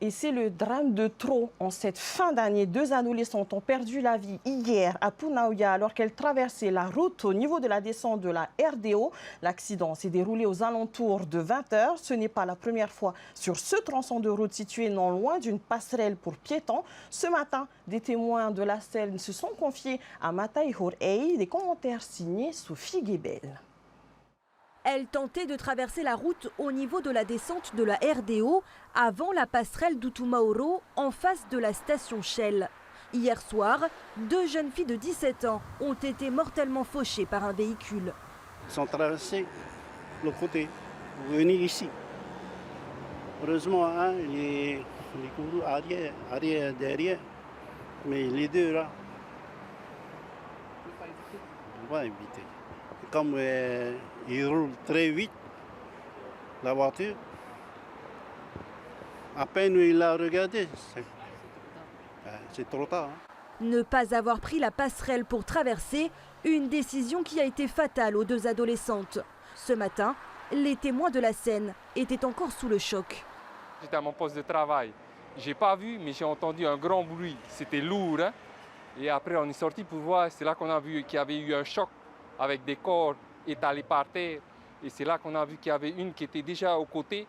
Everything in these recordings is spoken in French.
Et c'est le drame de trop. En cette fin d'année, 2 adolescentes ont perdu la vie hier à Punaouia alors qu'elles traversaient la route au niveau de la descente de la RDO. L'accident s'est déroulé aux alentours de 20 h. Ce n'est pas la première fois sur ce tronçon de route situé non loin d'une passerelle pour piétons. Ce matin, des témoins de la scène se sont confiés à Mataïhour Ei. Des commentaires signés Sophie Guébel. Elle tentait de traverser la route au niveau de la descente de la RDO avant la passerelle d'Utumaoro en face de la station Shell. Hier soir, 2 jeunes filles de 17 ans ont été mortellement fauchées par un véhicule. Ils sont traversés le côté pour venir ici. Heureusement, hein, les courroux arrière, derrière, mais les deux là, on va éviter. Comme il roule très vite, la voiture, à peine il l'a regardé, c'est trop tard. Hein. Ne pas avoir pris la passerelle pour traverser, une décision qui a été fatale aux 2 adolescentes. Ce matin, les témoins de la scène étaient encore sous le choc. J'étais à mon poste de travail. Je n'ai pas vu, mais j'ai entendu un grand bruit. C'était lourd. Hein? Et après, on est sorti pour voir. C'est là qu'on a vu qu'il y avait eu un choc avec des corps étalés par terre. Et c'est là qu'on a vu qu'il y avait une qui était déjà aux côtés.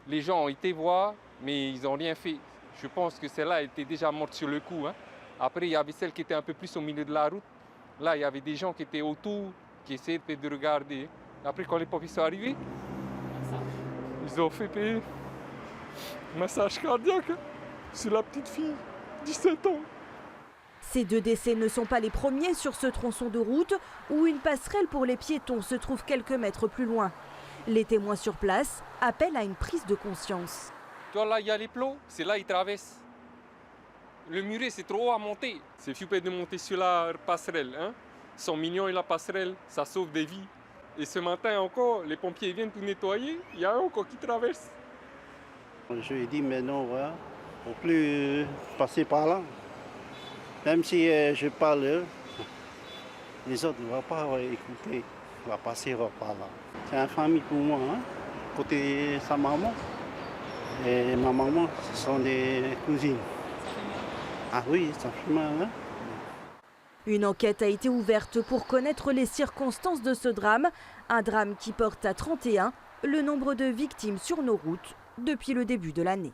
Les gens ont été voir, mais ils n'ont rien fait. Je pense que celle-là était déjà morte sur le coup. Hein? Après, il y avait celle qui était un peu plus au milieu de la route. Là, il y avait des gens qui étaient autour, qui essayaient de regarder. Après, quand les pompiers sont arrivés, ils ont fait payer massage cardiaque sur la petite fille, 17 ans. Ces 2 décès ne sont pas les premiers sur ce tronçon de route où une passerelle pour les piétons se trouve quelques mètres plus loin. Les témoins sur place appellent à une prise de conscience. Tu vois, là, il y a les plots, c'est là ils traversent. Le muret, c'est trop haut à monter. C'est super de monter sur la passerelle. Hein? Ils sont mignons et la passerelle, ça sauve des vies. Et ce matin encore, les pompiers viennent pour nettoyer, il y a un encore qui traverse. Je lui ai dit, mais non, voilà, il ne faut plus passer par là. Même si je parle, les autres ne vont pas écouter, on va passer par là. C'est une famille pour moi, hein? Côté sa maman et ma maman, ce sont des cousines. Ah oui, ça fait mal. Hein? Une enquête a été ouverte pour connaître les circonstances de ce drame. Un drame qui porte à 31 le nombre de victimes sur nos routes depuis le début de l'année.